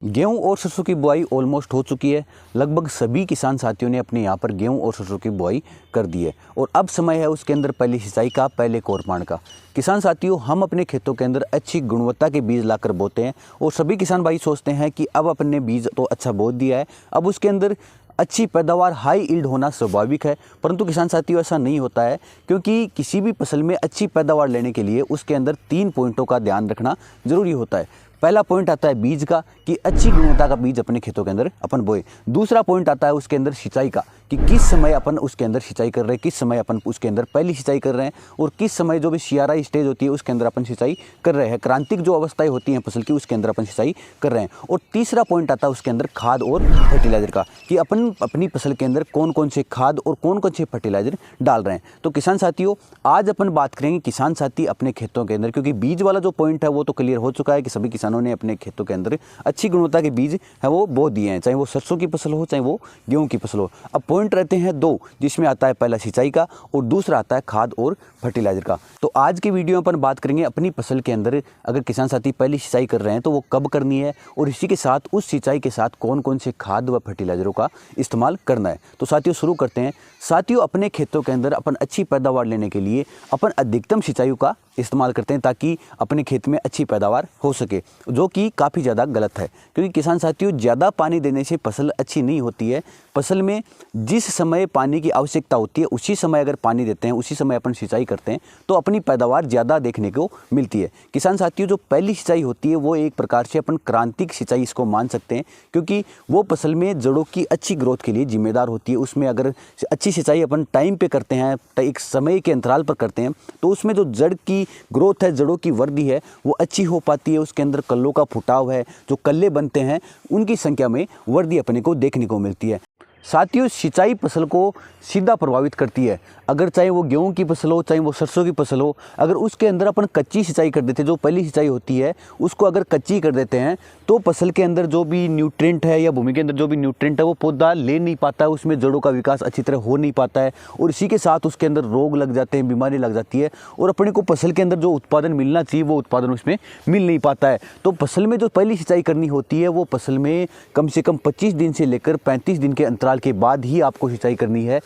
गेहूं और सरसों की बुआई ऑलमोस्ट हो चुकी है। लगभग सभी किसान साथियों ने अपने यहाँ पर गेहूं और सरसों की बुआई कर दी है और अब समय है उसके अंदर पहली सिंचाई का, पहले कोरपाण का। किसान साथियों, हम अपने खेतों के अंदर अच्छी गुणवत्ता के बीज लाकर बोते हैं और सभी किसान भाई सोचते हैं कि अब अपने बीज तो अच्छा बो दिया है, अब उसके अंदर अच्छी पैदावार, हाई ईल्ड होना स्वाभाविक है। परंतु किसान साथियों, ऐसा नहीं होता है, क्योंकि किसी भी फसल में अच्छी पैदावार लेने के लिए उसके अंदर 3 पॉइंटों का ध्यान रखना जरूरी होता है। पहला पॉइंट आता है बीज का, कि अच्छी गुणवत्ता का बीज अपने खेतों के अंदर अपन बोए। दूसरा पॉइंट आता है उसके अंदर सिंचाई का, कि किस समय अपन उसके अंदर सिंचाई कर रहे हैं, किस समय अपन उसके अंदर पहली सिंचाई कर रहे हैं और किस समय जो भी सियारा स्टेज होती है उसके अंदर अपन सिंचाई कर रहे हैं, क्रांतिक जो अवस्थाएं होती हैं फसल की उसके अंदर अपन सिंचाई कर रहे हैं। और तीसरा पॉइंट आता है उसके अंदर खाद और फर्टिलाइजर का, कि अपन अपनी फसल के अंदर कौन कौन से खाद और कौन कौन से फर्टिलाइजर डाल रहे हैं। तो किसान साथियों, आज अपन बात करेंगे किसान साथी अपने खेतों के अंदर, क्योंकि बीज वाला जो पॉइंट है वो तो क्लियर हो चुका है कि सभी किसानों ने अपने खेतों के अंदर अच्छी गुणवत्ता के बीज है वो बो दिए हैं, चाहे वो सरसों की फसल हो चाहे वो गेहूं की फसल हो। अब पॉइंट रहते हैं 2, जिसमें आता है पहला सिंचाई का और दूसरा आता है खाद और फर्टिलाइजर का। तो आज की वीडियो में अपन बात करेंगे अपनी फसल के अंदर अगर किसान साथी पहली सिंचाई कर रहे हैं तो वो कब करनी है और इसी के साथ उस सिंचाई के साथ कौन कौन से खाद व फर्टिलाइजरों का इस्तेमाल करना है। तो साथियों शुरू करते हैं। साथियों, अपने खेतों के अंदर अपन अच्छी पैदावार लेने के लिए अपन अधिकतम सिंचाई का इस्तेमाल करते हैं ताकि अपने खेत में अच्छी पैदावार हो सके, जो कि काफ़ी ज़्यादा गलत है। क्योंकि किसान साथियों, ज़्यादा पानी देने से फसल अच्छी नहीं होती है। फसल में जिस समय पानी की आवश्यकता होती है उसी समय अगर पानी देते हैं, उसी समय अपन सिंचाई करते हैं तो अपनी पैदावार ज़्यादा देखने को मिलती है। किसान साथियों, जो पहली सिंचाई होती है वो एक प्रकार से अपन क्रांतिक सिंचाई इसको मान सकते हैं, क्योंकि वो फसल में जड़ों की अच्छी ग्रोथ के लिए जिम्मेदार होती है। उसमें अगर अच्छी सिंचाई अपन टाइम पे करते हैं, एक समय के अंतराल पर करते हैं, तो उसमें जो जड़ की ग्रोथ है, जड़ों की वृद्धि है, वो अच्छी हो पाती है। उसके अंदर कल्लों का फुटाव है, जो कल्ले बनते हैं उनकी संख्या में वृद्धि अपने को देखने को मिलती है। साथियों, सिंचाई फसल को सीधा प्रभावित करती है। अगर चाहे वो गेहूं की फसल हो चाहे वो सरसों की फसल हो, अगर उसके अंदर अपन कच्ची सिंचाई कर देते हैं, जो पहली सिंचाई होती है उसको अगर कच्ची कर देते हैं तो फसल के अंदर जो भी न्यूट्रिएंट है या भूमि के अंदर जो भी न्यूट्रिएंट है वो पौधा ले नहीं पाता है, उसमें जड़ों का विकास अच्छी तरह हो नहीं पाता है और इसी के साथ उसके अंदर रोग लग जाते हैं, बीमारी लग जाती है और अपने को फसल के अंदर जो उत्पादन मिलना चाहिए वो उत्पादन उसमें मिल नहीं पाता है। तो फसल में जो पहली सिंचाई करनी होती है वो फसल में कम से कम 25 दिन से लेकर 35 दिन के अंतराल के बाद ही आपको सिंचाई करनी है।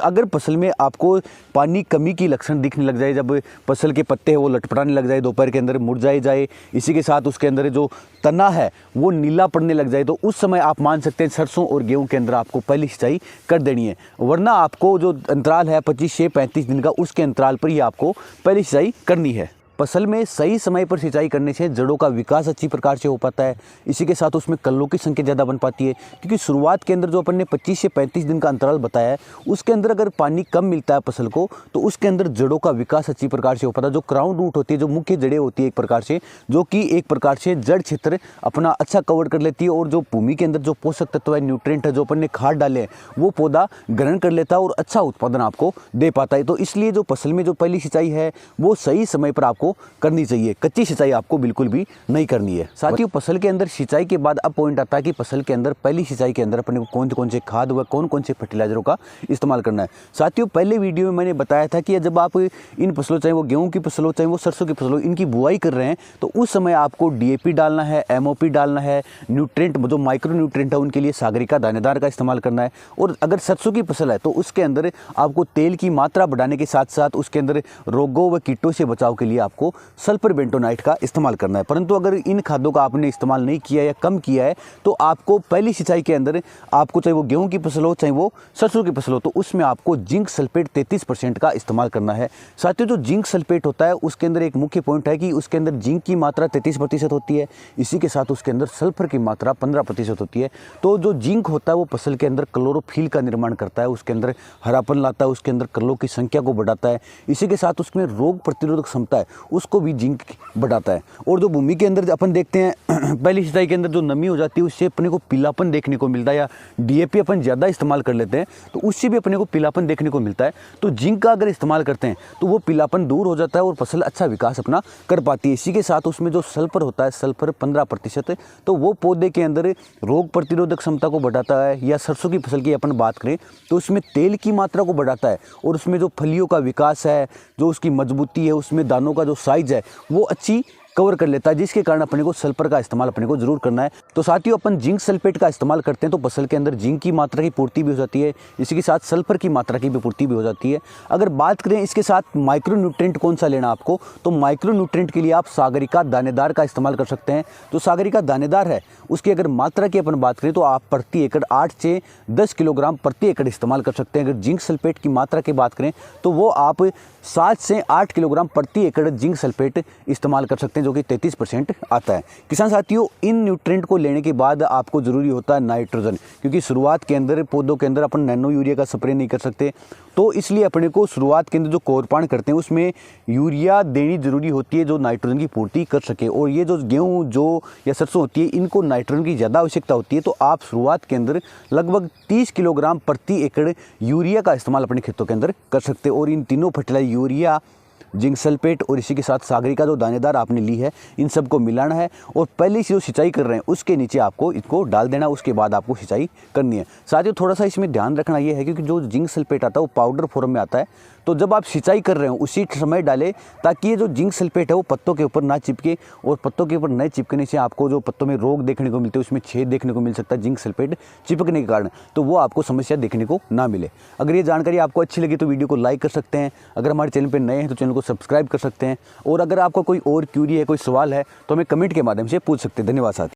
अगर फसल में आपको पानी कमी की लक्षण दिखने लग जाए, जब फसल के पत्ते हैं वो लटपटाने लग जाए, दोपहर के अंदर मुरझाए जाए, इसी के साथ उसके अंदर जो तना है वो नीला पड़ने लग जाए, तो उस समय आप मान सकते हैं सरसों और गेहूं के अंदर आपको पहली सिंचाई कर देनी है। वरना आपको जो अंतराल है 25 से 35 दिन का, उसके अंतराल पर ही आपको पहली सिंचाई करनी है। फसल में सही समय पर सिंचाई करने से जड़ों का विकास अच्छी प्रकार से हो पाता है। इसी के साथ उसमें कल्लों की संख्या ज़्यादा बन पाती है, क्योंकि शुरुआत के अंदर जो अपन ने 25 से 35 दिन का अंतराल बताया है उसके अंदर अगर पानी कम मिलता है फसल को तो उसके अंदर जड़ों का विकास अच्छी प्रकार से हो पाता है। जो क्राउन रूट होती है, जो मुख्य जड़ें होती है एक प्रकार से, जो कि एक प्रकार से जड़ क्षेत्र अपना अच्छा कवर कर लेती है और जो भूमि के अंदर जो पोषक तत्व है, न्यूट्रिएंट है, जो अपन ने खाद डाले हैं वो पौधा ग्रहण कर लेता है और अच्छा उत्पादन आपको दे पाता है। तो इसलिए जो फसल में जो पहली सिंचाई है वो सही समय पर आपको करनी चाहिए। कच्ची सिंचाई आपको बिल्कुल भी नहीं करनी है। साथियों, फसल के अंदर सिंचाई के बाद अब पॉइंट आता है कि फसल के अंदर पहली सिंचाई के अंदर अपने को कौन कौन से खाद व कौन कौन से फर्टिलाइजरों का इस्तेमाल करना है। साथियों, पहले वीडियो में मैंने बताया था कि जब आप इन फसलों, चाहे वो गेहूं की फसल हो चाहे वो सरसों की फसल हो, इनकी बुआई कर रहे हैं तो उस समय आपको DAP डालना है, MOP डालना है, न्यूट्रिएंट जो माइक्रो न्यूट्रिएंट है उनके लिए सागरिका दानेदार का इस्तेमाल करना है। और अगर सरसों की फसल है तो उसके अंदर आपको तेल की मात्रा बढ़ाने के साथ साथ उसके अंदर रोगों व कीटों से बचाव के लिए आपको सल्फर बेंटोनाइट का इस्तेमाल करना है। परंतु अगर इन खादों का आपने इस्तेमाल नहीं किया या कम किया है तो आपको पहली सिंचाई के अंदर आपको, चाहे वो गेहूं की फसल हो चाहे वो सरसों की फसल हो, तो उसमें आपको जिंक सल्फेट 33% का इस्तेमाल करना है। साथियों, जो जिंक सल्फेट होता है उसके अंदर एक मुख्य पॉइंट है कि उसके अंदर जिंक की मात्रा 33% होती है, इसी के साथ उसके अंदर सल्फर की मात्रा 15% होती है। तो जो जिंक होता है वो फसल के अंदर क्लोरोफिल का निर्माण करता है, उसके अंदर हरापन लाता है, उसके अंदर कल्लों की संख्या को बढ़ाता है, इसी के साथ उसमें रोग प्रतिरोधक क्षमता है उसको भी जिंक बढ़ाता है। और जो भूमि के अंदर अपन देखते हैं पहली सिंचाई के अंदर जो नमी हो जाती है उससे अपने को पीलापन देखने को मिलता है, या DAP अपन ज़्यादा इस्तेमाल कर लेते हैं तो उससे भी अपने को पीलापन देखने को मिलता है। तो जिंक का अगर इस्तेमाल करते हैं तो वो पीलापन दूर हो जाता है और फसल अच्छा विकास अपना कर पाती है। इसी के साथ उसमें जो सल्फर होता है, सल्फर 15%, तो वो पौधे के अंदर रोग प्रतिरोधक क्षमता को बढ़ाता है। या सरसों की फसल की अपन बात करें तो उसमें तेल की मात्रा को बढ़ाता है और उसमें जो फलियों का विकास है, जो उसकी मजबूती है, उसमें दानों का जो साइज है वो अच्छी कवर कर लेता है, जिसके कारण अपने को सल्फर का इस्तेमाल अपने को जरूर करना है। तो साथियों अपन जिंक सल्फेट का इस्तेमाल करते हैं तो फसल के अंदर जिंक की मात्रा की पूर्ति भी हो जाती है, इसी के साथ सल्फर की मात्रा की भी पूर्ति भी हो जाती है। अगर बात करें इसके साथ माइक्रो न्यूट्रेंट कौन सा लेना आपको, तो माइक्रो न्यूट्रेंट के लिए आप सागरिका दानेदार का इस्तेमाल कर सकते हैं। तो सागरिका दानेदार है उसकी अगर मात्रा की अपन बात करें तो आप प्रति एकड़ 8 से 10 किलोग्राम प्रति एकड़ इस्तेमाल कर सकते हैं। अगर जिंक सल्फेट की मात्रा की बात करें तो वो आप 7 से 8 किलोग्राम प्रति एकड़ जिंक सल्फेट इस्तेमाल कर सकते हैं, जो कि 33% आता है। किसान साथियों, इन न्यूट्रेंट को लेने के बाद आपको ज़रूरी होता है नाइट्रोजन, क्योंकि शुरुआत के अंदर पौधों के अंदर अपन नैनो यूरिया का स्प्रे नहीं कर सकते, तो इसलिए अपने को शुरुआत के अंदर जो कोरपान करते हैं उसमें यूरिया देनी ज़रूरी होती है जो नाइट्रोजन की पूर्ति कर सके। और ये जो गेहूँ जो या सरसों होती है इनको नाइट्रोजन की ज़्यादा आवश्यकता होती है, तो आप शुरुआत के अंदर लगभग 30 किलोग्राम प्रति एकड़ यूरिया का इस्तेमाल अपने खेतों के अंदर कर सकते हैं। और इन तीनों फर्टिलाइजर यूरिया, जिंक सल्फेट और इसी के साथ सागरिका जो दानेदार आपने ली है, इन सबको मिलाना है और पहले से जो सिंचाई कर रहे हैं उसके नीचे आपको इसको डाल देना, उसके बाद आपको सिंचाई करनी है। साथियों थोड़ा सा इसमें ध्यान रखना ये है क्योंकि जो जिंक सल्फेट आता है वो पाउडर फॉर्म में आता है, तो जब आप सिंचाई कर रहे हो उसी समय डालें ताकि ये जो जिंक सल्फेट है वो पत्तों के ऊपर ना चिपके, और पत्तों के ऊपर न चिपकने से आपको जो पत्तों में रोग देखने को मिलते हैं, उसमें छेद देखने को मिल सकता है जिंक सल्फेट चिपकने के कारण, तो वो आपको समस्या देखने को ना मिले। अगर ये जानकारी आपको अच्छी लगी तो वीडियो को लाइक कर सकते हैं, अगर हमारे चैनल पर नए हैं तो चैनल को सब्सक्राइब कर सकते हैं, और अगर आपका कोई और क्यूरी है, कोई सवाल है तो हमें कमेंट के माध्यम से पूछ सकते हैं। धन्यवाद साथी।